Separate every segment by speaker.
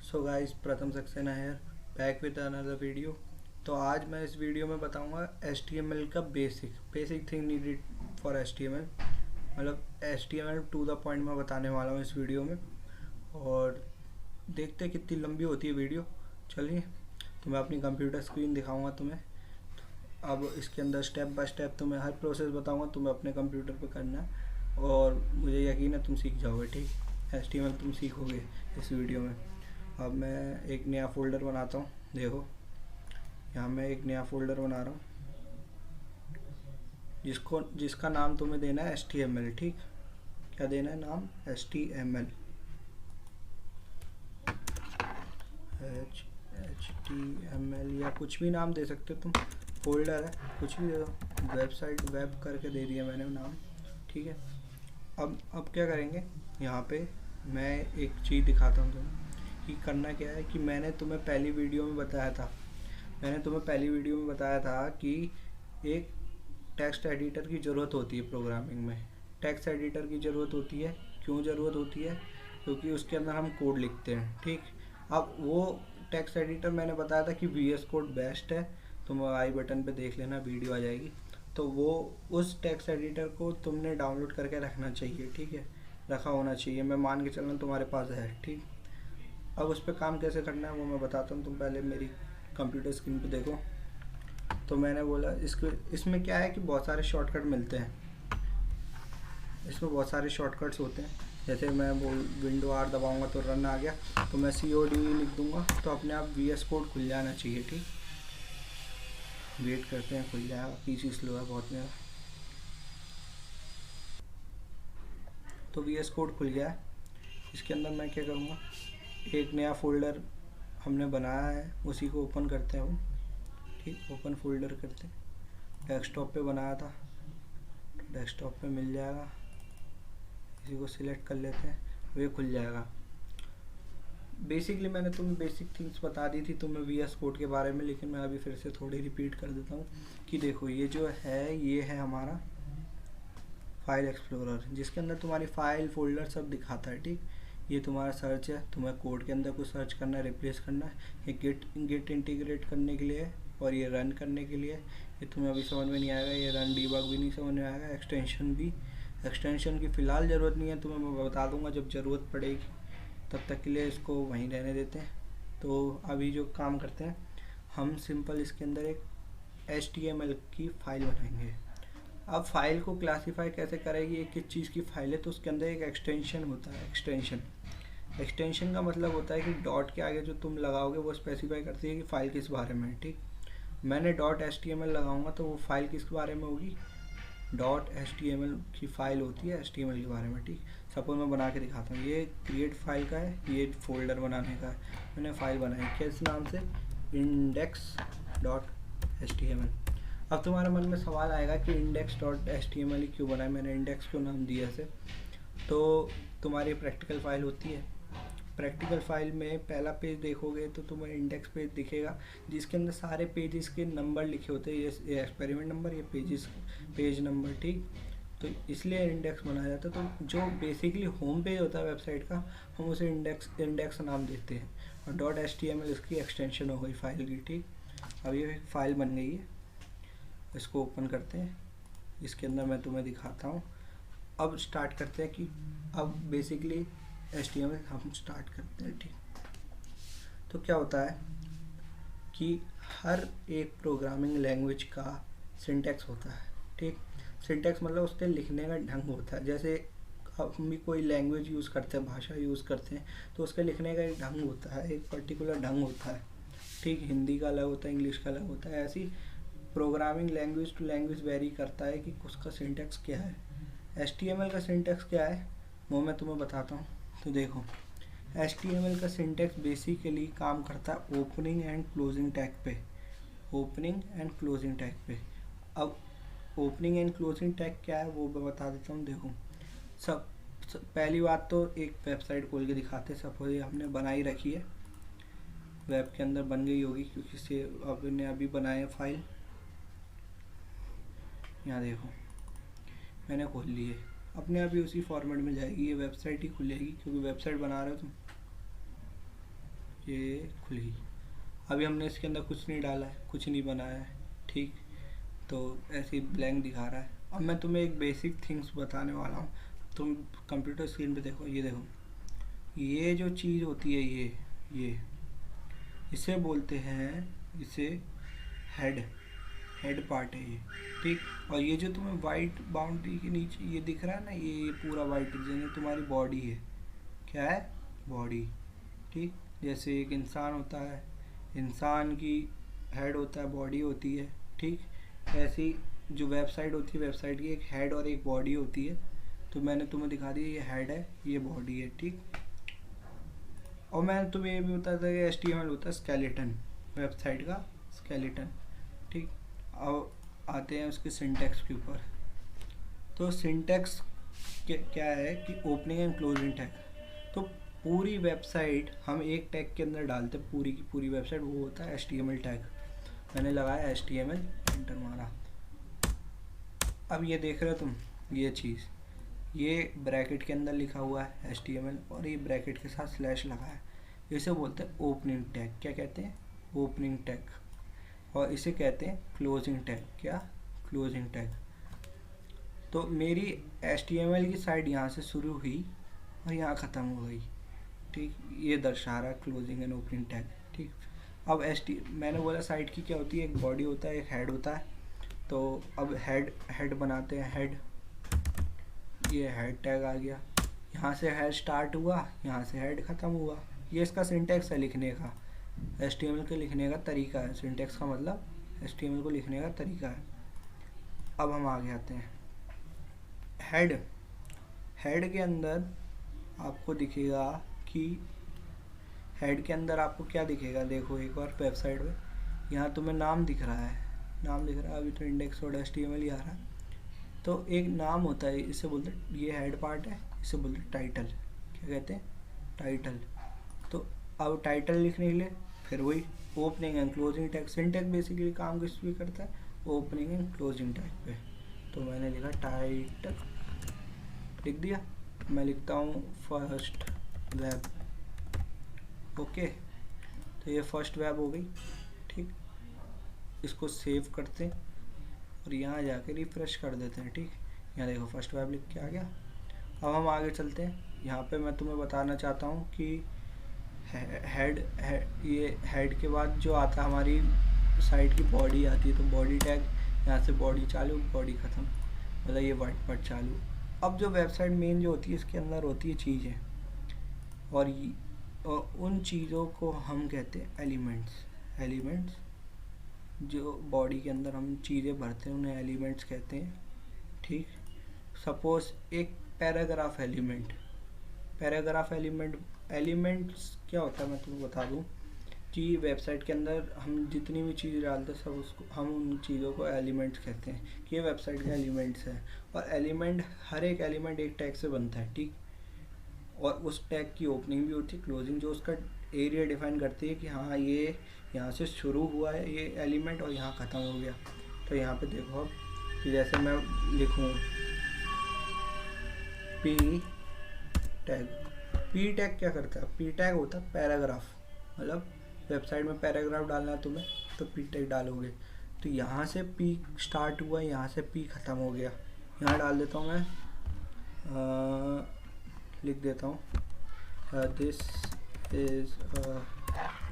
Speaker 1: So guys, प्रथम Saxena here, back with another video. तो आज मैं इस वीडियो में बताऊंगा HTML का basic thing needed for HTML। मतलब HTML टू द पॉइंट मैं बताने वाला हूँ इस वीडियो में। और देखते हैं कितनी लंबी होती है वीडियो। चलिए, तो मैं अपनी कंप्यूटर स्क्रीन दिखाऊंगा तुम्हें। अब इसके अंदर स्टेप बाय स्टेप तुम्हें हर प्रोसेस बताऊंगा, तुम्हें अपने कंप्यूटर पे करना है और मुझे यकीन है तुम सीख जाओगे। ठीक, HTML तुम सीखोगे इस वीडियो में। अब मैं एक नया फ़ोल्डर बनाता हूँ। देखो, यहाँ मैं एक नया फ़ोल्डर बना रहा हूँ जिसका नाम तुम्हें देना है HTML। ठीक, क्या देना है नाम? HTML। HTML या कुछ भी नाम दे सकते हो तुम। फ़ोल्डर है, कुछ भी दे दो। वेबसाइट वेब करके दे दिया मैंने नाम। ठीक है। अब क्या करेंगे, यहाँ पे मैं एक चीज़ दिखाता हूँ तुम्हें कि करना क्या है। कि मैंने तुम्हें पहली वीडियो में बताया था कि एक टेक्स्ट एडिटर की ज़रूरत होती है प्रोग्रामिंग में। टेक्स्ट एडिटर की ज़रूरत होती है। क्यों ज़रूरत होती है? क्योंकि उसके अंदर हम कोड लिखते हैं। ठीक, अब वो टेक्स्ट एडिटर मैंने बताया था कि VS कोड बेस्ट है। तुम आई बटन पे देख लेना, वीडियो आ जाएगी। तो वो उस टेक्स्ट एडिटर को तुमने डाउनलोड करके रखना चाहिए। ठीक है, रखा होना चाहिए। मैं मान के चलना तुम्हारे पास है। ठीक, अब उस पर काम कैसे करना है वो मैं बताता हूँ। तुम पहले मेरी कंप्यूटर स्क्रीन पे देखो। तो मैंने बोला इसमें क्या है कि बहुत सारे शॉर्टकट मिलते हैं। इसमें बहुत सारे शॉर्टकट्स होते हैं। जैसे मैं विंडो R दबाऊंगा तो रन आ गया, तो मैं COD लिख दूंगा तो अपने आप VS कोड खुल जाना चाहिए। ठीक, वेट करते हैं, खुल जाएगा। PC स्लो है बहुत मेरा। तो VS कोड खुल गया है। इसके अंदर मैं क्या करूँगा, एक नया फ़ोल्डर हमने बनाया है, उसी को ओपन करते हैं हम। ठीक, ओपन फोल्डर करते हैं। डेस्कटॉप पे बनाया था, डेस्कटॉप पे मिल जाएगा। इसी को सिलेक्ट कर लेते हैं, ये खुल जाएगा। बेसिकली मैंने तुम्हें बेसिक थिंग्स बता दी थी तुम्हें VS कोड के बारे में, लेकिन मैं अभी फिर से थोड़ी रिपीट कर देता हूँ कि देखो, ये जो है ये है हमारा फाइल एक्सप्लोरर, जिसके अंदर तुम्हारी फाइल फोल्डर सब दिखाता है। ठीक, ये तुम्हारा सर्च है, तुम्हें कोड के अंदर कुछ सर्च करना है, रिप्लेस करना है। ये गिट इंटीग्रेट करने के लिए है, और ये रन करने के लिए। ये तुम्हें अभी समझ में नहीं आएगा, ये रन डीबग भी नहीं समझ में आएगा। एक्सटेंशन की फ़िलहाल ज़रूरत नहीं है, तुम्हें मैं बता दूंगा जब ज़रूरत पड़ेगी। तब तक के लिए इसको वहीं रहने देते हैं। तो अभी जो काम करते हैं, हम सिंपल इसके अंदर एक HTML की फ़ाइल बनाएंगे। अब फाइल को क्लासीफाई कैसे करेगी, ये किस चीज़ की फाइल है, तो उसके अंदर एक एक्सटेंशन होता है। एक्सटेंशन का मतलब होता है कि डॉट के आगे जो तुम लगाओगे वो स्पेसिफाई करती है कि फ़ाइल किस बारे में है। ठीक, मैंने .html लगाऊंगा तो वो फाइल किस बारे में होगी, .html की फ़ाइल होती है HTML के बारे में। ठीक, सपोज मैं बना के दिखाता हूँ। ये क्रिएट फाइल का है, ये फोल्डर बनाने का है। मैंने फ़ाइल बनाई किस नाम से, index.html। अब तुम्हारे मन में सवाल आएगा कि index.html ही क्यों बनाए, मैंने इंडेक्स क्यों नाम दिया इसे। तो तुम्हारी प्रैक्टिकल फाइल होती है, प्रैक्टिकल फाइल में पहला पेज देखोगे तो तुम्हें इंडेक्स पेज दिखेगा, जिसके अंदर सारे पेजेस के नंबर लिखे होते हैं। ये एक्सपेरिमेंट नंबर, ये पेज नंबर। ठीक, तो इसलिए इंडेक्स बनाया जाता है। तो जो बेसिकली होम पेज होता है वेबसाइट का, हम उसे इंडेक्स नाम देते हैं, और .html इसकी एक्सटेंशन हो गई फाइल की। ठीक, अब ये एक फ़ाइल बन गई है, इसको ओपन करते हैं। इसके अंदर मैं तुम्हें दिखाता हूँ। अब स्टार्ट करते हैं कि अब बेसिकली HTML हम स्टार्ट करते हैं। ठीक, तो क्या होता है कि हर एक प्रोग्रामिंग लैंग्वेज का सिंटैक्स होता है। ठीक, सिंटैक्स मतलब उसके लिखने का ढंग होता है। जैसे हम भी कोई लैंग्वेज यूज़ करते हैं, भाषा यूज़ करते हैं, तो उसके लिखने का एक ढंग होता है, एक पर्टिकुलर ढंग होता है। ठीक, हिंदी का अलग होता है, इंग्लिश का अलग होता है। ऐसी programming language to language vary करता है कि उसका सिंटैक्स क्या है। HTML का सिंटैक्स क्या है वो मैं तुम्हें बताता हूँ। तो देखो, HTML का सिंटैक्स बेसिकली काम करता है ओपनिंग एंड क्लोजिंग टैग पे। अब ओपनिंग एंड क्लोजिंग टैग क्या है वो मैं बता देता हूँ। देखो, पहली बात तो एक वेबसाइट खोल के दिखाते हैं। सपोज ये हमने बनाई रखी है, वेब के अंदर बन गई होगी क्योंकि से आपने अभी बनाया फाइल। यहाँ देखो, मैंने खोल ली है, अपने आप ही उसी फॉर्मेट में जाएगी, ये वेबसाइट ही खुल जाएगी क्योंकि वेबसाइट बना रहे हो तुम। ये खुल गई। अभी हमने इसके अंदर कुछ नहीं डाला है, कुछ नहीं बनाया है, ठीक। तो ऐसे ही ब्लैंक दिखा रहा है। अब मैं तुम्हें एक बेसिक थिंग्स बताने वाला हूँ। तुम कंप्यूटर स्क्रीन पे देखो, ये देखो, ये जो चीज़ होती है ये इसे बोलते हैं, इसे हेड पार्ट है ये, ठीक। और ये जो तुम्हें वाइट बाउंड्री के नीचे ये दिख रहा है ना, ये पूरा वाइट जैसे तुम्हारी बॉडी है। क्या है? बॉडी, ठीक। जैसे एक इंसान होता है, इंसान की हेड होता है, बॉडी होती है, ठीक। ऐसे ही जो वेबसाइट होती है, वेबसाइट की एक हेड और एक बॉडी होती है। तो मैंने तुम्हें दिखा दिया, ये हेड है, ये बॉडी है, ठीक। और मैंने तुम्हें ये भी बताया था कि HTML होता है स्केलेटन, वेबसाइट का स्केलेटन, ठीक। अब आते हैं उसके सिंटैक्स के ऊपर। तो सिंटैक्स क्या है कि ओपनिंग एंड क्लोजिंग टैग। तो पूरी वेबसाइट हम एक टैग के अंदर डालते हैं, पूरी की पूरी वेबसाइट, वो होता है HTML टैग। मैंने लगाया HTML, एंटर मारा। अब ये देख रहे हो तुम, ये चीज़, ये ब्रैकेट के अंदर लिखा हुआ है HTML और ये ब्रैकेट के साथ स्लैश लगा है। इसे बोलते हैं ओपनिंग टैग। क्या कहते हैं? Opening tag. और इसे कहते हैं क्लोजिंग टैग। क्या? Closing tag. तो मेरी HTML की साइड यहाँ से शुरू हुई और यहाँ ख़त्म हो गई, ठीक। ये दर्शा रहा है क्लोजिंग एंड ओपनिंग टैग, ठीक। अब मैंने बोला साइड की क्या होती है, एक बॉडी होता है, एक हेड होता है। तो अब हेड बनाते हैं, हेड, ये हेड टैग आ गया। यहाँ से हेड स्टार्ट हुआ, यहाँ से हेड ख़त्म हुआ। ये इसका सिंटैक्स है लिखने का, HTML के लिखने का तरीका है। सिंटैक्स का मतलब HTML को लिखने का तरीका है। अब हम आगे आते हैं, हेड के अंदर आपको दिखेगा कि हेड के अंदर आपको क्या दिखेगा। देखो एक बार वेबसाइट में, यहाँ तुम्हें नाम दिख रहा है, अभी तो इंडेक्स और HTML ही आ रहा है। तो एक नाम होता है, इसे बोलते हैं, ये हेड पार्ट है, इसे बोलते हैं टाइटल। क्या कहते हैं? टाइटल। तो अब टाइटल लिखने के लिए फिर वही opening and closing tag. Syntax basically काम किस पे करता है? ओपनिंग एंड क्लोजिंग टैग पे। तो मैंने लिखा टाइटल, लिख दिया। मैं लिखता हूँ फर्स्ट वेब, ओके। तो ये फर्स्ट वेब हो गई, ठीक। इसको सेव करते हैं और यहाँ जाके रिफ्रेश कर देते हैं, ठीक। यहाँ देखो फर्स्ट वेब लिख के आ गया। अब हम आगे चलते हैं। यहाँ पे मैं तुम्हें बताना चाहता हूँ कि ये हेड के बाद जो आता है हमारी साइट की बॉडी आती है। तो बॉडी टैग, यहाँ से बॉडी चालू, बॉडी ख़त्म, मतलब ये वाइट पार्ट चालू। अब जो वेबसाइट मेन जो होती है, इसके अंदर होती है चीज़ें, और उन चीज़ों को हम कहते हैं एलिमेंट्स। जो बॉडी के अंदर हम चीज़ें भरते हैं उन्हें एलिमेंट्स कहते हैं, ठीक। सपोज एक पैराग्राफ एलिमेंट्स क्या होता है मैं तुम्हें बता दूं कि वेबसाइट के अंदर हम जितनी भी चीज़ डालते हैं सब उसको हम उन चीज़ों को एलिमेंट्स कहते हैं कि ये वेबसाइट के एलिमेंट्स हैं। और एलिमेंट, हर एक एलिमेंट एक टैग से बनता है, ठीक। और उस टैग की ओपनिंग भी होती है, क्लोजिंग, जो उसका एरिया डिफाइन करती है कि हाँ ये यहाँ से शुरू हुआ है ये एलिमेंट और यहाँ ख़त्म हो गया। तो यहाँ पे देखो अब कि जैसे मैं लिखूँ पी टैग क्या करता है? पी टैग होता है पैराग्राफ, मतलब वेबसाइट में पैराग्राफ डालना है तुम्हें तो पी टैग डालोगे। तो यहाँ से पी स्टार्ट हुआ, यहाँ से पी ख़त्म हो गया। यहाँ डाल देता हूँ मैं, लिख देता हूँ दिस इज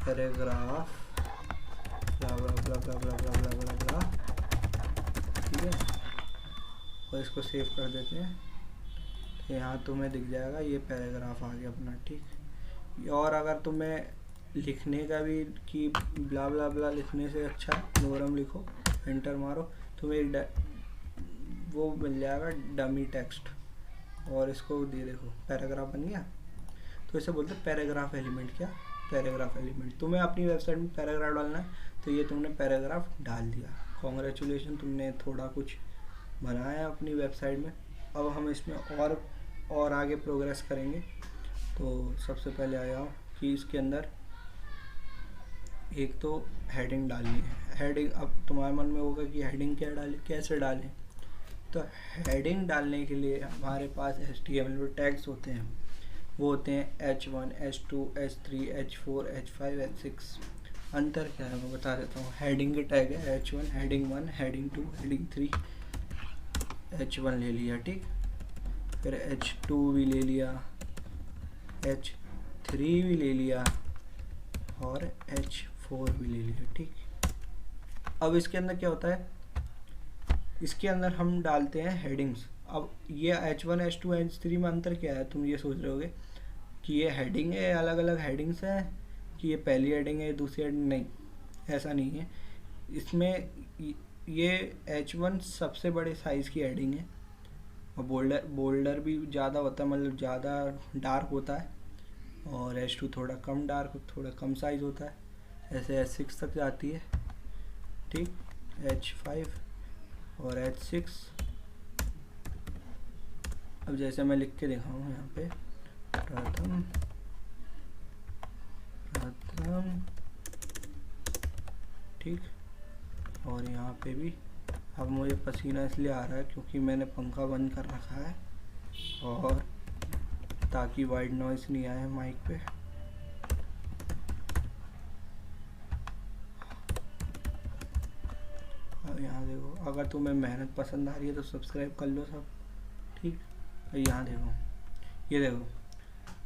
Speaker 1: पैराग्राफ ब्ला ब्ला ब्ला ब्ला ब्ला ब्ला ब्ला ब्ला ब्ला, ठीक है। और इसको सेव कर देते हैं। तो यहाँ तुम्हें दिख जाएगा ये पैराग्राफ आ गया अपना, ठीक। और अगर तुम्हें लिखने का भी कि ब्ला ब्ला ब्ला लिखने से अच्छा नोरम लिखो, एंटर मारो, तुम्हें एक वो मिल जाएगा डमी टेक्स्ट, और इसको दे देखो पैराग्राफ बन गया। तो इसे बोलते हैं पैराग्राफ एलिमेंट। क्या? Paragraph element. तुम्हें अपनी वेबसाइट में पैराग्राफ डालना है तो ये तुमने पैराग्राफ डाल दिया, कॉन्ग्रेचुलेशन, तुमने थोड़ा कुछ बनाया अपनी वेबसाइट में। अब हम इसमें और आगे प्रोग्रेस करेंगे। तो सबसे पहले आया हूँ कि इसके अंदर एक तो हेडिंग डालनी है। हेडिंग, अब तुम्हारे मन में होगा कि हेडिंग क्या डालें, कैसे डालें। तो हेडिंग डालने के लिए हमारे पास HTML में टैग्स होते हैं। वो होते हैं H1, H2, H3, H4, H5, H6। अंतर क्या है मैं बता देता हूँ। हेडिंग के टैग है H1, heading 1, heading 2, heading 3। H1 ले लिया, ठीक। फिर H2 भी ले लिया, H3 भी ले लिया और H4 भी ले लिया, ठीक। अब इसके अंदर क्या होता है, इसके अंदर हम डालते हैं हेडिंग्स। अब ये H1, H2, H3 में अंतर क्या है, तुम ये सोच रहे होगे कि ये हेडिंग है, अलग अलग हेडिंग्स हैं, कि ये पहली हेडिंग है, दूसरी हेडिंग। नहीं, ऐसा नहीं है। इसमें ये H1 सबसे बड़े साइज़ की हेडिंग है और बोल्डर भी ज़्यादा होता है, मतलब ज़्यादा डार्क होता है। और H2 थोड़ा कम डार्क, थोड़ा कम साइज़ होता है। ऐसे H6 तक जाती है, ठीक। H5 और H6। अब जैसे मैं लिख के दिखाऊँ यहाँ पे, प्रथम, ठीक। और यहाँ पे भी। अब मुझे पसीना इसलिए आ रहा है क्योंकि मैंने पंखा बंद कर रखा है, और ताकि वाइड नॉइस नहीं आए माइक पे। अब यहाँ देखो, अगर तुम्हें मेहनत पसंद आ रही है तो सब्सक्राइब कर लो सब, ठीक। यहाँ देखो, ये देखो,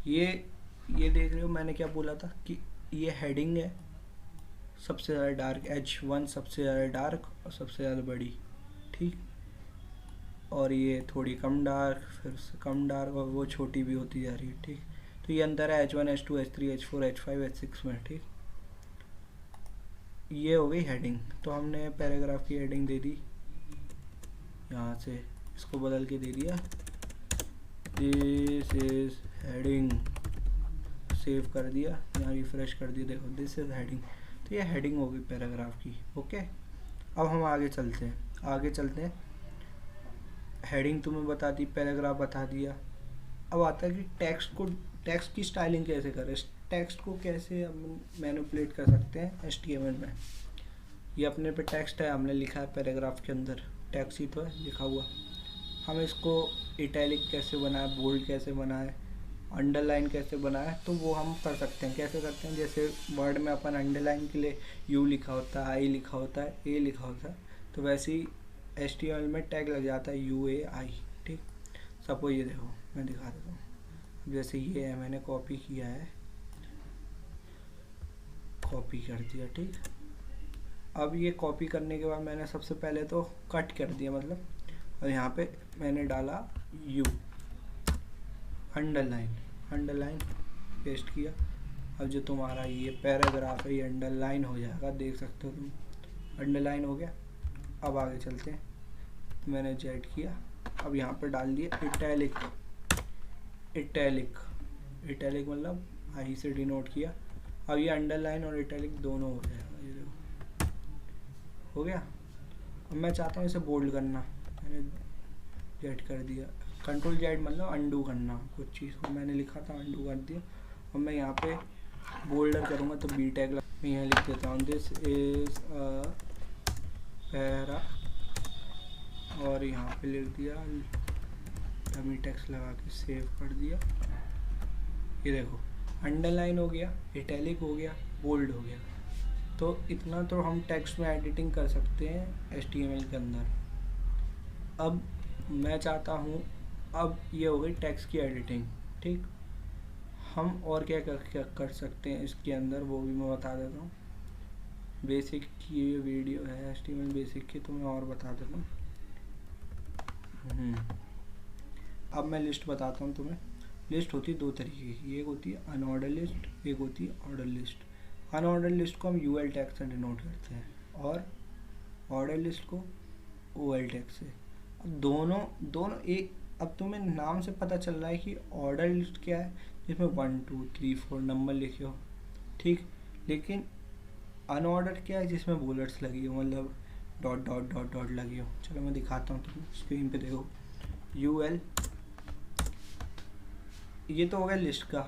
Speaker 1: ये देख रहे हो मैंने क्या बोला था कि ये हेडिंग है सबसे ज़्यादा डार्क, H1 सबसे ज़्यादा डार्क और सबसे ज़्यादा बड़ी, ठीक। और ये थोड़ी कम डार्क, फिर से कम डार्क, और वो छोटी भी होती जा रही है, ठीक। तो ये अंदर है H1, H2, H3, H4, H5, H6 में, ठीक। ये हो गई हेडिंग। तो हमने पैराग्राफ की हेडिंग दे दी, यहाँ से इसको बदल के दे दिया, दिस इज हेडिंग। सेव कर दिया, यहाँ रिफ्रेश कर दिया, देखो दिस इज हेडिंग। तो ये हेडिंग होगी पैराग्राफ की, ओके। अब हम आगे चलते हैं। हेडिंग तुम्हें बता दी, पैराग्राफ बता दिया। अब आता है कि टेक्स्ट की स्टाइलिंग कैसे करें, टेक्स्ट को कैसे हम मैनिपुलेट कर सकते हैं HTML में। ये अपने पे टेक्स्ट है, हमने लिखा है पैराग्राफ के अंदर, टेक्स्ट ही तो है लिखा हुआ। हम इसको इटैलिक कैसे बनाए, बोल्ड कैसे बनाए, अंडरलाइन कैसे बनाए, तो वो हम कर सकते हैं। कैसे करते हैं, जैसे वर्ड में अपन अंडरलाइन के लिए U लिखा होता है, I लिखा होता है, A लिखा होता है, तो वैसे ही HTML में टैग लग जाता है UAI, ठीक। सपोज ये देखो, मैं दिखा देता हूँ। जैसे ये है, मैंने कॉपी किया है, कॉपी कर दिया, ठीक। अब ये कॉपी करने के बाद मैंने सबसे पहले तो कट कर दिया, मतलब, और यहाँ पे मैंने डाला U, अंडरलाइन पेस्ट किया। अब जो तुम्हारा ये पैराग्राफ है ये अंडरलाइन हो जाएगा, देख सकते हो तुम, अंडरलाइन हो गया। अब आगे चलते हैं, मैंने जेड किया, अब यहाँ पे डाल दिया इटैलिक मतलब आई से डिनोट किया। अब ये अंडरलाइन और इटैलिक दोनों हो जाएगा, ये देखो हो गया। अब मैं चाहता हूँ इसे बोल्ड करना, मैंने जेड कर दिया, कंट्रोल जेड मतलब अंडू करना कुछ चीज़ को, मैंने लिखा था अंडू कर दिया। और मैं यहाँ पे बोल्डर करूँगा तो बी टैग मैं यहाँ लिख देता हूँ, दिस इज अ पैरा, और यहाँ पे लिख दिया डमी टेक्स्ट लगा के सेव कर दिया। ये देखो अंडरलाइन हो गया, इटैलिक हो गया, बोल्ड हो गया। तो इतना तो हम टेक्स्ट में एडिटिंग कर सकते हैं HTML के अंदर। अब मैं चाहता हूँ, अब ये हो गई टेक्स्ट की एडिटिंग, ठीक। हम और क्या कर सकते हैं इसके अंदर, वो भी मैं बता देता हूँ। बेसिक की वीडियो है HTML बेसिक की, तो मैं और बता देता हूँ। अब मैं लिस्ट बताता हूँ तुम्हें। लिस्ट होती है दो तरीके की, एक होती है अनऑर्डर लिस्ट, एक होती है ऑर्डर लिस्ट। अनऑर्डर लिस्ट को हम UL टैग से डिनोट करते हैं और ऑर्डर लिस्ट को OL टैग से। अब दोनों एक, अब तुम्हें नाम से पता चल रहा है कि ऑर्डर लिस्ट क्या है, जिसमें 1 2 3 4 नंबर लिखे हो, ठीक। लेकिन अनऑर्डर क्या है, जिसमें बुलेट्स लगी हो, मतलब डॉट डॉट डॉट डॉट लगी हो। चलो मैं दिखाता हूँ, तुम स्क्रीन पे देखो, UL, ये तो हो गया लिस्ट का।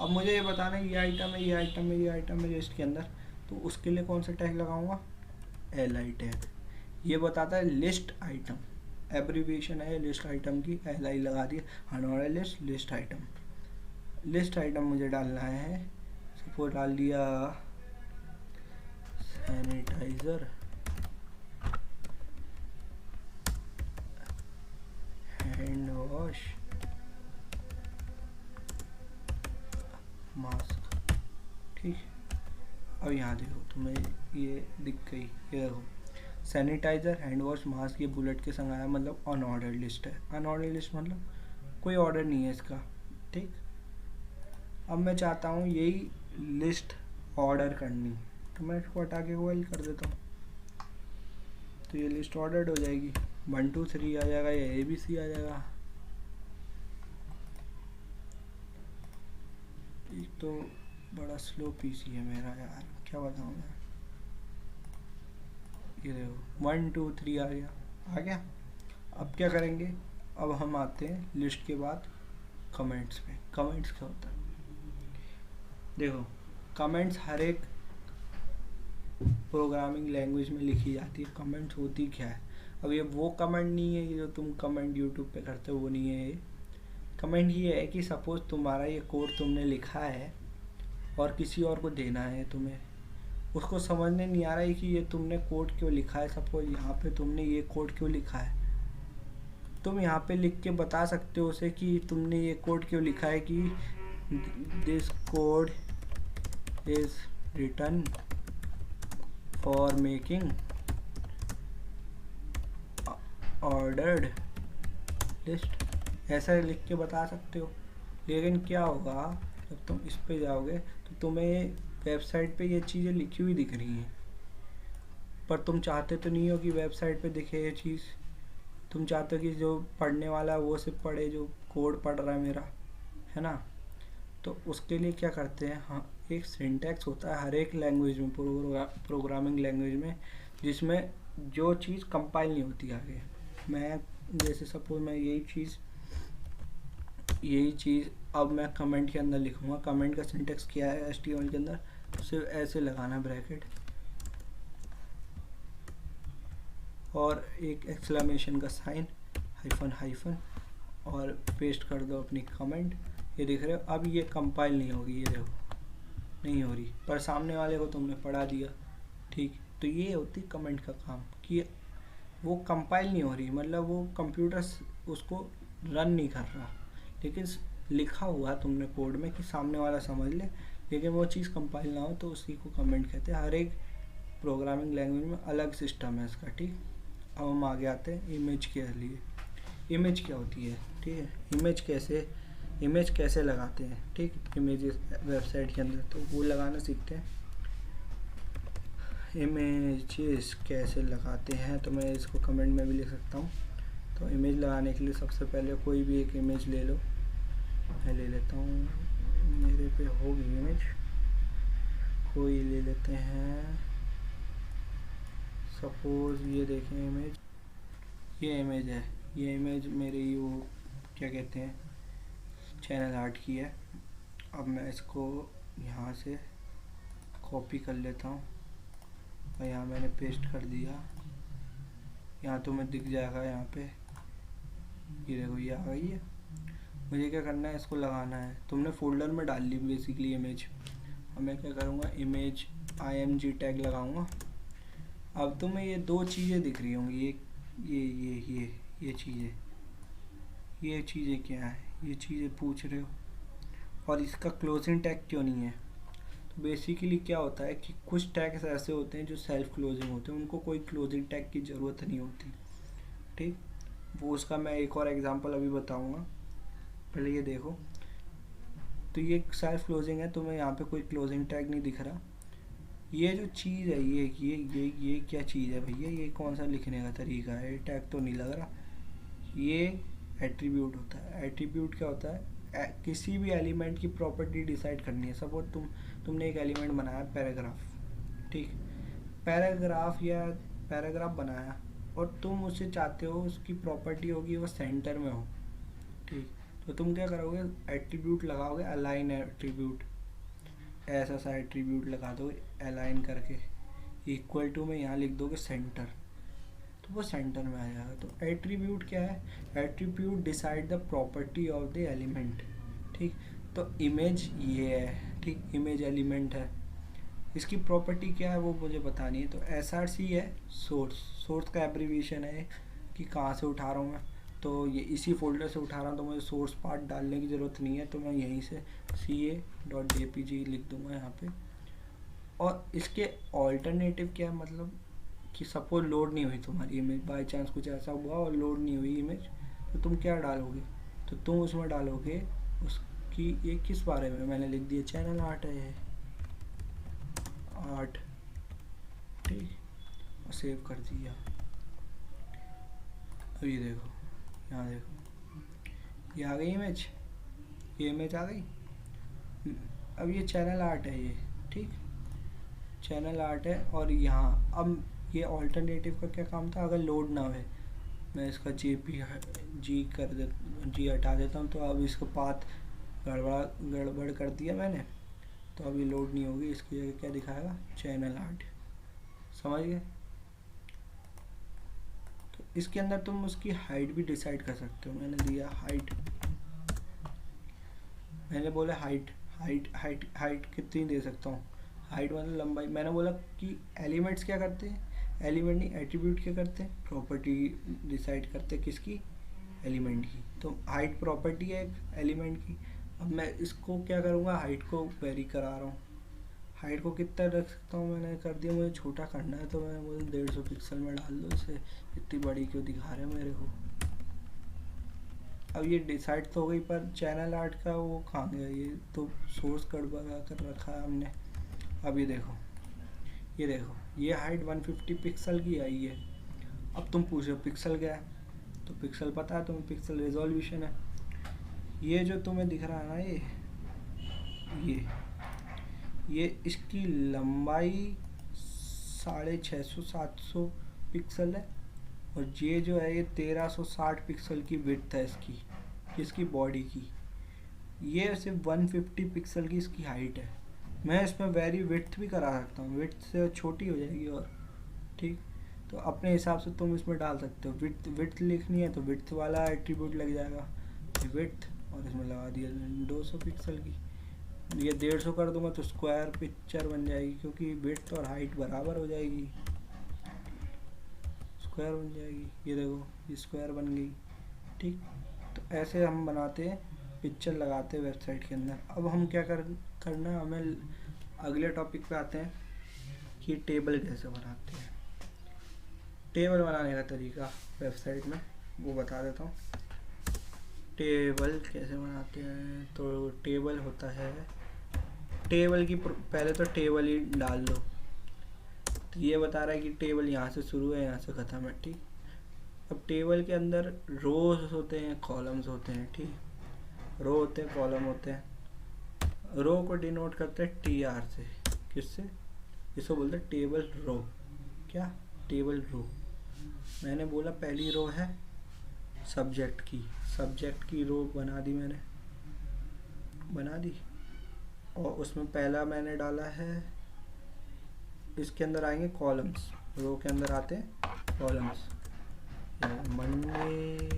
Speaker 1: अब मुझे ये बताना है ये आइटम है, ये आइटम है, ये आइटम है लिस्ट के अंदर, तो उसके लिए कौन सा टैग लगाऊंगा, LI टैग। ये बताता है लिस्ट आइटम, एब्रीविएशन है लिस्ट आइटम की, LI लगा दिया, unordered list item. List item मुझे डालना है, सपोज डाल दिया सैनिटाइज़र, हैंड वॉश, मास्क, ठीक। अब यहाँ देखो तुम्हें ये दिख गई, ये देखो सैनिटाइज़र, हैंड वॉश, मास्क, ये बुलेट के संग आया, मतलब अनऑर्डर्ड लिस्ट है। अनऑर्डर्ड लिस्ट मतलब कोई ऑर्डर नहीं है इसका, ठीक। अब मैं चाहता हूँ यही लिस्ट ऑर्डर करनी, तो मैं इसको हटा के कोयल कर देता हूँ, तो ये लिस्ट ऑर्डर्ड हो जाएगी। 1 2 3 आ जाएगा या ABC आ जाएगा। एक तो बड़ा स्लो PC है मेरा यार, क्या बताऊँ मैं। ये देखो 1 2 3 आ गया। अब क्या करेंगे, अब हम आते हैं लिस्ट के बाद कमेंट्स पे। कमेंट्स क्या होता है, देखो कमेंट्स हर एक प्रोग्रामिंग लैंग्वेज में लिखी जाती है। कमेंट्स होती क्या है, अब ये वो कमेंट नहीं है कि जो तुम कमेंट यूट्यूब पे करते हो, वो नहीं है ये। कमेंट ये है कि सपोज तुम्हारा ये कोड तुमने लिखा है और किसी और को देना है, तुम्हें उसको समझने नहीं आ रहा है कि ये तुमने कोड क्यों लिखा है। सपोज यहाँ पे तुमने ये कोड क्यों लिखा है, तुम यहाँ पे लिख के बता सकते हो उसे कि तुमने ये कोड क्यों लिखा है, कि this code is written for making ordered list, ऐसा लिख के बता सकते हो। लेकिन क्या होगा, जब तुम इस पे जाओगे तो तुम्हें वेबसाइट पे ये चीज़ें लिखी हुई दिख रही हैं, पर तुम चाहते तो नहीं हो कि वेबसाइट पे दिखे ये चीज़। तुम चाहते हो कि जो पढ़ने वाला है वो सिर्फ पढ़े, जो कोड पढ़ रहा है मेरा, है ना। तो उसके लिए क्या करते हैं, हाँ एक सिंटैक्स होता है हर एक लैंग्वेज में, प्रोग्रामिंग लैंग्वेज में, जिसमें जो चीज़ कंपाइल नहीं होती आगे। मैं जैसे सपोज मैं यही चीज़ अब मैं कमेंट के अंदर लिखूँगा। कमेंट का सिंटैक्स क्या है HTML के अंदर, सिर्फ ऐसे लगाना ब्रैकेट और एक एक्सक्लेमेशन का साइन, हाइफन और पेस्ट कर दो अपनी कमेंट। ये देख रहे हो, अब ये कंपाइल नहीं होगी, ये देखो नहीं हो रही, पर सामने वाले को तुमने पढ़ा दिया, ठीक। तो ये होती कमेंट का काम कि वो कंपाइल नहीं हो रही, मतलब वो कंप्यूटर उसको रन नहीं कर रहा, लेकिन लिखा हुआ तुमने कोड में कि सामने वाला समझ ले, लेकिन वो चीज़ कंपाइल ना हो, तो उसी को कमेंट कहते हैं। हर एक प्रोग्रामिंग लैंग्वेज में अलग सिस्टम है इसका, ठीक। अब हम आगे आते हैं इमेज के लिए। इमेज क्या होती है, ठीक है, इमेज कैसे लगाते हैं, ठीक। इमेजेस वेबसाइट के अंदर तो वो लगाना सीखते हैं। इमेजेस कैसे लगाते हैं, तो मैं इसको कमेंट में भी लिख सकता हूँ। तो इमेज लगाने के लिए सबसे पहले कोई भी एक इमेज ले लो, मैं ले लेता हूँ, मेरे पे होगी इमेज, कोई ले लेते हैं। सपोज ये देखें इमेज, ये इमेज है, ये इमेज मेरी वो क्या कहते हैं चैनल आर्ट की है। अब मैं इसको यहाँ से कॉपी कर लेता हूँ और यहाँ मैंने पेस्ट कर दिया। यहाँ तुम्हें दिख जाएगा, यहाँ पे ये देखो ये आ गई है। मुझे क्या करना है, इसको लगाना है। तुमने फोल्डर में डाल ली बेसिकली इमेज। अब मैं क्या करूँगा, इमेज img टैग लगाऊंगा। अब तुम्हें ये दो चीज़ें दिख रही होंगी, ये चीज़ें क्या है, ये चीज़ें पूछ रहे हो, और इसका क्लोजिंग टैग क्यों नहीं है। तो बेसिकली क्या होता है कि कुछ टैग्स ऐसे होते हैं जो सेल्फ क्लोजिंग होते हैं, उनको कोई क्लोजिंग टैग की ज़रूरत नहीं होती, ठीक। वो उसका मैं एक और एग्जांपल अभी बताऊंगा, पहले ये देखो। तो ये सेल्फ क्लोजिंग है, तो मैं यहाँ पे कोई क्लोजिंग टैग नहीं दिख रहा। ये जो चीज़ है, ये क्या चीज़ है भैया, ये कौन सा लिखने का तरीका है, ये टैग तो नहीं लग रहा। ये एट्रीब्यूट होता है। एट्रीब्यूट क्या होता है, किसी भी एलिमेंट की प्रॉपर्टी डिसाइड करनी है। सपोज तुमने एक एलिमेंट बनाया पैराग्राफ, ठीक। पैराग्राफ बनाया और तुम उससे चाहते हो उसकी प्रॉपर्टी होगी वो सेंटर में हो, ठीक। तो तुम क्या करोगे, एट्रीब्यूट लगाओगे, अलाइन एट्रीब्यूट, ऐसा सा एट्रीब्यूट लगा दोगे अलाइन करके, इक्वल टू में यहाँ लिख दोगे सेंटर, तो वो सेंटर में आ जाएगा। तो एट्रीब्यूट क्या है, attribute decide the property of the element, ठीक। तो इमेज ये है, ठीक, इमेज एलिमेंट है। इसकी प्रॉपर्टी क्या है वो मुझे बतानी है। तो SRC है सोर्स, सोर्स का एब्रीविएशन है कि कहाँ से उठा रहा हूँ मैं। तो ये इसी फोल्डर से उठा रहा हूँ, तो मुझे सोर्स पार्ट डालने की ज़रूरत नहीं है, तो मैं यहीं से ca.jpg लिख दूँगा यहाँ पे। और इसके ऑल्टरनेटिव क्या है, मतलब कि सपोज लोड नहीं हुई तुम्हारी इमेज, बाई चांस कुछ ऐसा हुआ और लोड नहीं हुई इमेज, तो तुम क्या डालोगे, तो तुम उसमें डालोगे उसकी, ये किस बारे में मैंने लिख दिया, चैनल आर्ट है ये, आर्ट, ठीक, और सेव कर दिया। अब ये देखो, यहाँ देखो, ये आ गई इमेज, ये इमेज आ गई। अब ये चैनल आर्ट है ये, ठीक, चैनल आर्ट है। और यहाँ अब ये ऑल्टरनेटिव का क्या काम था, अगर लोड ना हो, मैं इसका जी कर दे, जी हटा देता हूँ, तो अब इसको पाथ गड़बड़ कर दिया मैंने, तो अभी लोड नहीं होगी, इसकी जगह क्या दिखाएगा, चैनल आर्ट, समझ गए। तो इसके अंदर तुम उसकी हाइट भी डिसाइड कर सकते हो। मैंने दिया हाइट, मैंने बोला हाइट, हाइट कितनी दे सकता हूँ, हाइट मतलब लंबाई। मैंने बोला कि एलिमेंट्स क्या करते हैं, एलिमेंट नहीं एट्रीब्यूट क्या करते हैं, प्रॉपर्टी डिसाइड करते हैं, किसकी, एलिमेंट की। तो हाइट प्रॉपर्टी है एक एलिमेंट की। अब मैं इसको क्या करूँगा, हाइट को वेरी करा रहा हूँ, हाइट को कितना रख सकता हूँ, मैंने कर दिया, मुझे छोटा करना है, तो मैंने बोला 150 पिक्सल में डाल दो इसे, इतनी बड़ी क्यों दिखा रहे हैं मेरे को। अब ये डिसाइड तो हो गई, पर चैनल आर्ट का वो कहाँ गया, ये तो सोर्स गड़बड़ा कर रखा है हमने। अब ये देखो, ये देखो, ये हाइट 150 पिक्सल की आई है। अब तुम पूछो पिक्सल क्या है, तो पिक्सल पता है तुम्हें, पिक्सल रेजोल्यूशन है। ये जो तुम्हें दिख रहा है ना, ये इसकी लंबाई 650-700 पिक्सल है, और ये जो है ये 1360 पिक्सल की विड्थ है इसकी बॉडी की। ये सिर्फ 150 पिक्सल की इसकी हाइट है। मैं इसमें वेरी विड्थ भी करा सकता हूँ, विड्थ से छोटी हो जाएगी और, ठीक, तो अपने हिसाब से तुम इसमें डाल सकते हो। विड्थ लिखनी है तो विड्थ वाला एट्रीब्यूट लग जाएगा, विड्थ, और इसमें लगा दिया 200 पिक्सल की। ये 150 कर दूंगा तो स्क्वायर पिक्चर बन जाएगी, क्योंकि विड्थ और हाइट बराबर हो जाएगी, स्क्वायर बन जाएगी। ये देखो, ये स्क्वायर बन गई, ठीक। तो ऐसे हम बनाते हैं, पिक्चर लगाते हैं वेबसाइट के अंदर। अब हम क्या करना है, हमें अगले टॉपिक पे आते हैं कि टेबल कैसे बनाते हैं। टेबल बनाने का तरीका वेबसाइट में वो बता देता हूँ। टेबल कैसे बनाते हैं, तो टेबल होता है, टेबल की पहले तो टेबल ही डाल दो। तो ये बता रहा है कि टेबल यहाँ से शुरू है, यहाँ से ख़त्म है, ठीक। अब टेबल के अंदर रोज होते हैं, कॉलम्स होते हैं, ठीक, रो होते हैं, कॉलम होते हैं। रो को डिनोट करते हैं TR से, किससे, इसको बोलते हैं टेबल रो। क्या, टेबल रो। मैंने बोला पहली रो है सब्जेक्ट की रो बना दी मैंने, बना दी, और उसमें पहला मैंने डाला है, इसके अंदर आएंगे कॉलम्स, रो के अंदर आते हैं कॉलम्स, मंडे,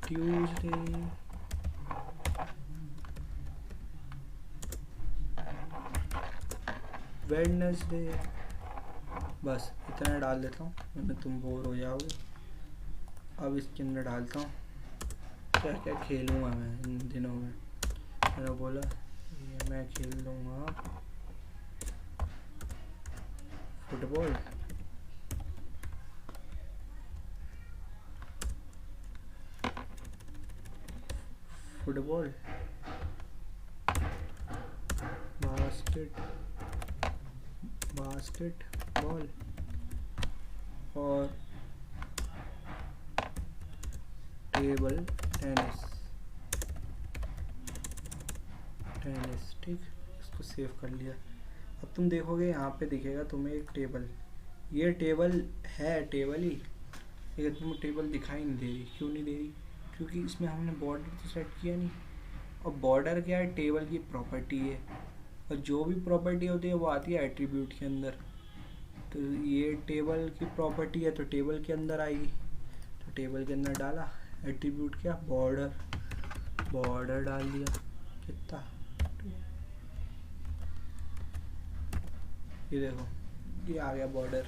Speaker 1: ट्यूसडे, वेडनेसडे, बस इतना डाल देता हूँ, वरना तुम बोर हो जाओगे। अब इसके अंदर डालता हूँ क्या क्या खेलूँगा मैं इन दिनों में। मैंने बोला ये मैं खेल लूँगा फुटबॉल, बास्केटबॉल और टेबल टेनिस, ठीक। इसको सेव कर लिया। अब तुम देखोगे यहाँ पे दिखेगा तुम्हें एक टेबल, ये टेबल है, टेबल ही, लेकिन तुम्हें टेबल दिखाई नहीं दे रही। क्यों नहीं दे रही, क्योंकि इसमें हमने बॉर्डर तो सेट किया नहीं। और बॉर्डर क्या है, टेबल की प्रॉपर्टी है, और जो भी प्रॉपर्टी होती है वो आती है एट्रीब्यूट के अंदर। तो ये टेबल की प्रॉपर्टी है तो टेबल के अंदर आएगी, तो टेबल के अंदर डाला, एट्रीब्यूट क्या, बॉर्डर डाल दिया, कितना, ये देखो ये आ गया बॉर्डर।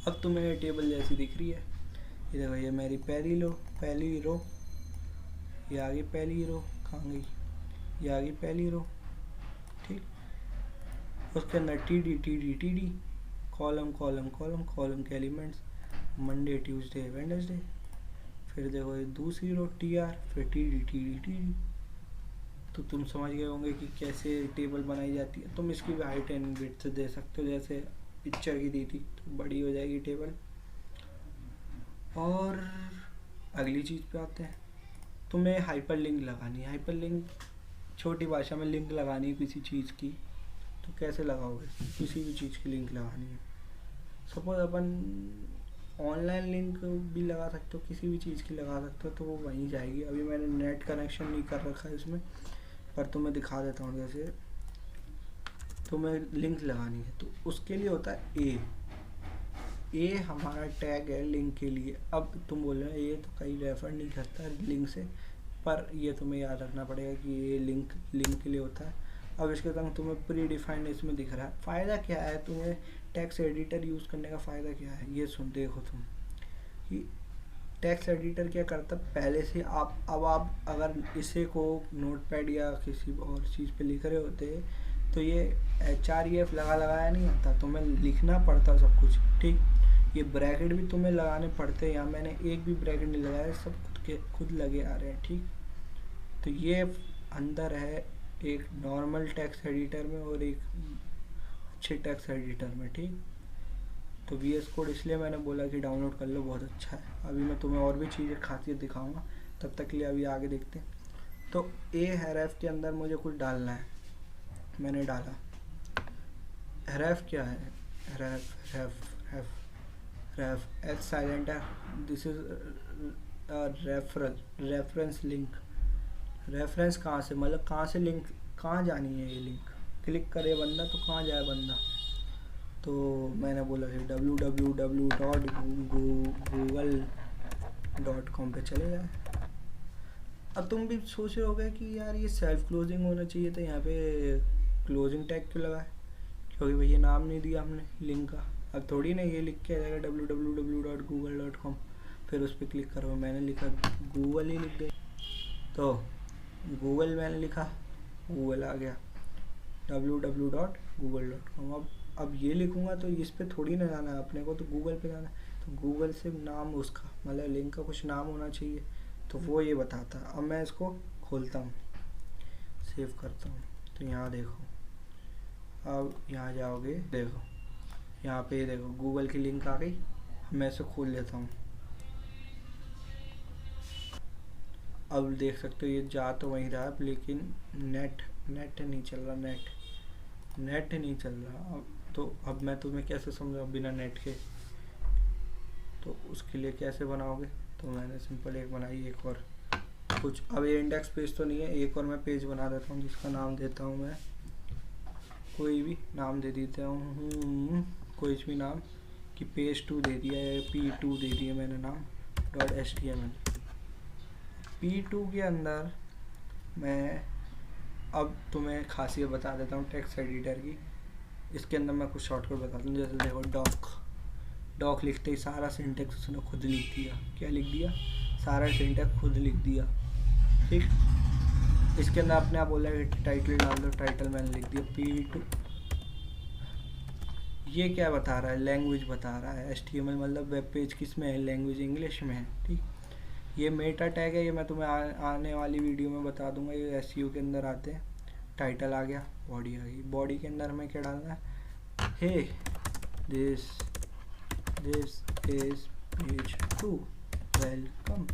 Speaker 1: अब तुम्हें ये टेबल जैसी दिख रही है, ये देखो ये मेरी पहली रो, ये आ गई पहली रो, कहाँ गई, ये आ गई पहली रो, ठीक। उसके अंदर टी डी कॉलम के एलिमेंट्स, मंडे ट्यूसडे वेडनेसडे। फिर देखो ये दूसरी रो TR, फिर टी डी। तो तुम समझ गए होंगे कि कैसे टेबल बनाई जाती है। तुम इसकी भी हाइट एंड विड्थ दे सकते हो, जैसे पिक्चर की दी थी, तो बड़ी हो जाएगी टेबल। और अगली चीज़ पे आते हैं, तुम्हें हाइपर लिंक लगानी है। हाइपर लिंक छोटी भाषा में लिंक लगानी है किसी चीज़ की, तो कैसे लगाओगे, किसी भी चीज़ की लिंक लगानी है। सपोज अपन ऑनलाइन लिंक भी लगा सकते हो, किसी भी चीज़ की लगा सकते हो, तो वो वहीं जाएगी। अभी मैंने नेट कनेक्शन नहीं कर रखा है इसमें, पर तुम्हें दिखा देता हूँ। जैसे तुम्हें लिंक लगानी है तो उसके लिए होता है ए हमारा टैग है लिंक के लिए। अब तुम बोल रहे हो ये तो कहीं रेफर नहीं करता लिंक से, पर ये तुम्हें याद रखना पड़ेगा कि ये लिंक के लिए होता है। अब इसके संग तुम्हें प्री डिफाइंड इसमें दिख रहा है। फ़ायदा क्या है तुम्हें टेक्स्ट एडिटर यूज़ करने का, फ़ायदा क्या है ये सुन देखो तुम, कि टेक्स्ट एडिटर क्या करता है पहले से आप अगर इसे को नोटपैड या किसी और चीज़ पे लिख रहे होते तो ये HREF लगाया नहीं आता, तुम्हें लिखना पड़ता सब कुछ, ठीक। ये ब्रैकेट भी तुम्हें लगाने पड़ते हैं, यहाँ मैंने एक भी ब्रैकेट नहीं लगाया, सब खुद लगे आ रहे हैं, ठीक। तो ये अंदर है एक नॉर्मल टेक्स्ट एडिटर में और एक अच्छे टेक्स्ट एडिटर में, ठीक। तो VS कोड इसलिए मैंने बोला कि डाउनलोड कर लो, बहुत अच्छा है। अभी मैं तुम्हें और भी चीज़ें खासियत दिखाऊंगा, तब तक के लिए अभी आगे देखते हैं। तो href के अंदर मुझे कुछ डालना है, मैंने डाला। href क्या है, ref H साइलेंट है, this is reference link. Reference कहाँ से, मतलब कहाँ से लिंक, कहाँ जानी है ये लिंक, क्लिक करे बंदा तो कहाँ जाए बंदा। तो मैंने बोला कि www.google.com पे चले जाए। अब तुम भी सोच रहे होगे कि यार ये सेल्फ क्लोजिंग होना चाहिए था, यहाँ पे क्लोजिंग टैग क्यों लगा है, क्योंकि भैया नाम नहीं दिया हमने लिंक का। अब थोड़ी ना ये लिख के आएगा www.google.com, फिर उस पर क्लिक करो। मैंने लिखा गूगल ही लिख दे, तो गूगल मैंने लिखा, गूगल आ गया www.google.com। अब ये लिखूंगा तो इस पे थोड़ी ना जाना है अपने को, तो गूगल पे जाना है। तो गूगल से नाम उसका मतलब लिंक का कुछ नाम होना चाहिए, तो वो ये बताता है। अब मैं इसको खोलता हूँ, सेव करता हूँ, तो यहाँ देखो, अब यहाँ जाओगे, देखो यहाँ पे देखो गूगल की लिंक आ गई। मैं इसे खोल लेता हूँ, अब देख सकते हो ये जा तो वहीं रहा है, लेकिन नेट नहीं चल रहा, नेट नहीं चल रहा। तो अब मैं तुम्हें कैसे समझाऊँ बिना नेट के, तो उसके लिए कैसे बनाओगे। तो मैंने सिंपल एक बनाई, एक और कुछ, अब ये इंडेक्स पेज तो नहीं है, एक और मैं पेज बना देता हूँ, जिसका नाम देता हूँ मैं, कोई भी नाम दे देता हूँ, कोई भी नाम, कि पेज 2 दे दिया है, P2 दे दिया मैंने नाम, .html। P2 के अंदर मैं अब तुम्हें खासियत बता देता हूँ टेक्स्ट एडिटर की। इसके अंदर मैं कुछ शॉर्टकट बताता हूँ, जैसे देखो डॉक लिखते ही सारा सिंटेक्स उसने खुद लिख दिया। क्या लिख दिया, सारा सिंटेक्स खुद लिख दिया, ठीक। इसके अंदर अपने आप बोला है कि टाइटल डाल दो, टाइटल मैंने लिख दिया P2। ये क्या बता रहा है, लैंग्वेज बता रहा है, HTML मतलब वेब पेज किस में है, लैंग्वेज इंग्लिश में है, ठीक। ये मेटा टैग है, ये मैं तुम्हें आने वाली वीडियो में बता दूंगा, ये SEO के अंदर आते हैं। टाइटल आ गया, बॉडी आ गई। बॉडी के अंदर हमें क्या डालना है, हे दिस इज पेज 2 वेलकम,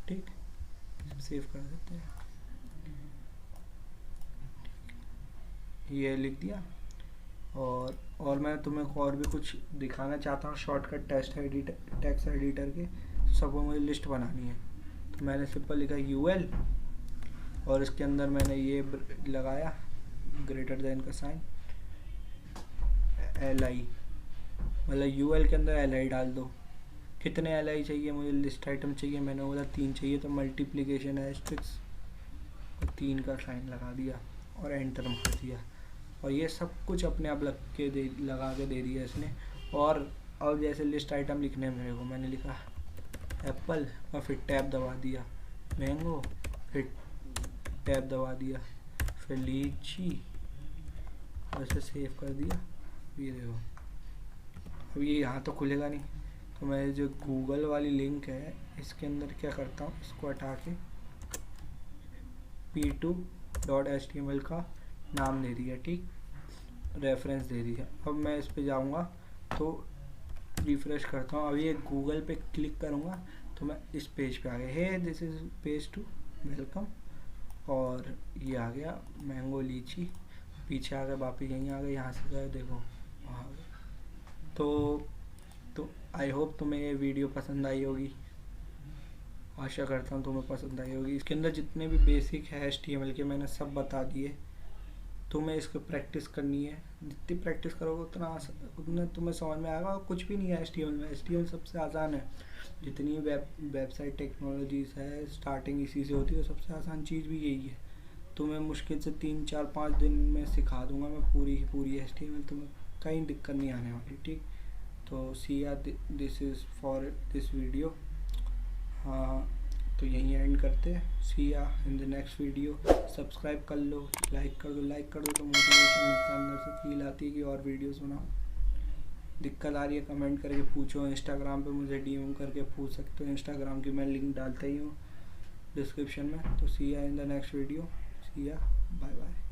Speaker 1: ठीक। सेव कर देते हैं, ये लिख दिया। और मैं तुम्हें और भी कुछ दिखाना चाहता हूँ शॉर्टकट टेक्स्ट एडिटर के, सबको मुझे लिस्ट बनानी है। तो मैंने सिंपल लिखा UL, और इसके अंदर मैंने ये लगाया ग्रेटर देन का साइन, LI, मतलब UL के अंदर LI डाल दो, कितने LI चाहिए मुझे, लिस्ट आइटम चाहिए, मैंने बोला 3 चाहिए, तो मल्टीप्लिकेशन एस्ट्रिक्स और 3 का साइन लगा दिया और एंटर मार दिया, और ये सब कुछ अपने आप लगा के दे दिया इसने। और अब जैसे लिस्ट आइटम लिखने मेरे को, मैंने लिखा एप्पल और फिर टैब दबा दिया, मैंगो फिर टैब दबा दिया, फिर लीची, वैसे सेव कर दिया। ये देखो अब ये यहाँ तो खुलेगा नहीं, तो मैं जो गूगल वाली लिंक है इसके अंदर क्या करता हूँ, इसको हटा के p2.html का नाम दे दिया, ठीक, रेफरेंस दे दिया। अब मैं इस पे जाऊँगा तो रिफ्रेश करता हूँ, अब ये गूगल पे क्लिक करूँगा तो मैं इस पेज पे आ गया, हे दिस इज़ पेज 2 वेलकम, और ये आ गया मैंगो लीची, पीछे आ गया वापस यहीं आ गया, यहाँ से गए देखो वहाँ आ गया। तो आई होप तुम्हें ये वीडियो पसंद आई होगी, आशा करता हूँ तुम्हें पसंद आई होगी। इसके अंदर जितने भी बेसिक है HTML के मैंने सब बता दिए, तुम्हें इसको प्रैक्टिस करनी है, जितनी प्रैक्टिस करोगे उतना तुम्हें समझ में आएगा। और कुछ भी नहीं है HTML में, HTML सबसे आसान है, जितनी वेबसाइट टेक्नोलॉजीज़ है स्टार्टिंग इसी से होती है, सबसे आसान चीज़ भी यही है। तुम्हें मुश्किल से 3-4-5 दिन में सिखा दूंगा मैं पूरी HTML, तुम्हें कहीं दिक्कत नहीं आने वाली, ठीक। तो सी या this is for this video, हाँ तो यहीं एंड करते हैं, सी या in the next video. Subscribe कर लो, लाइक कर दो तो मोटिवेशन मिलता है, अंदर से फील आती है कि और वीडियोस बनाओ। दिक्कत आ रही है कमेंट करके पूछो, इंस्टाग्राम पे मुझे DM करके पूछ सकते हो, इंस्टाग्राम की मैं लिंक डालता ही हूँ डिस्क्रिप्शन में। तो सी या इन द नेक्स्ट वीडियो, सी या, बाय बाय।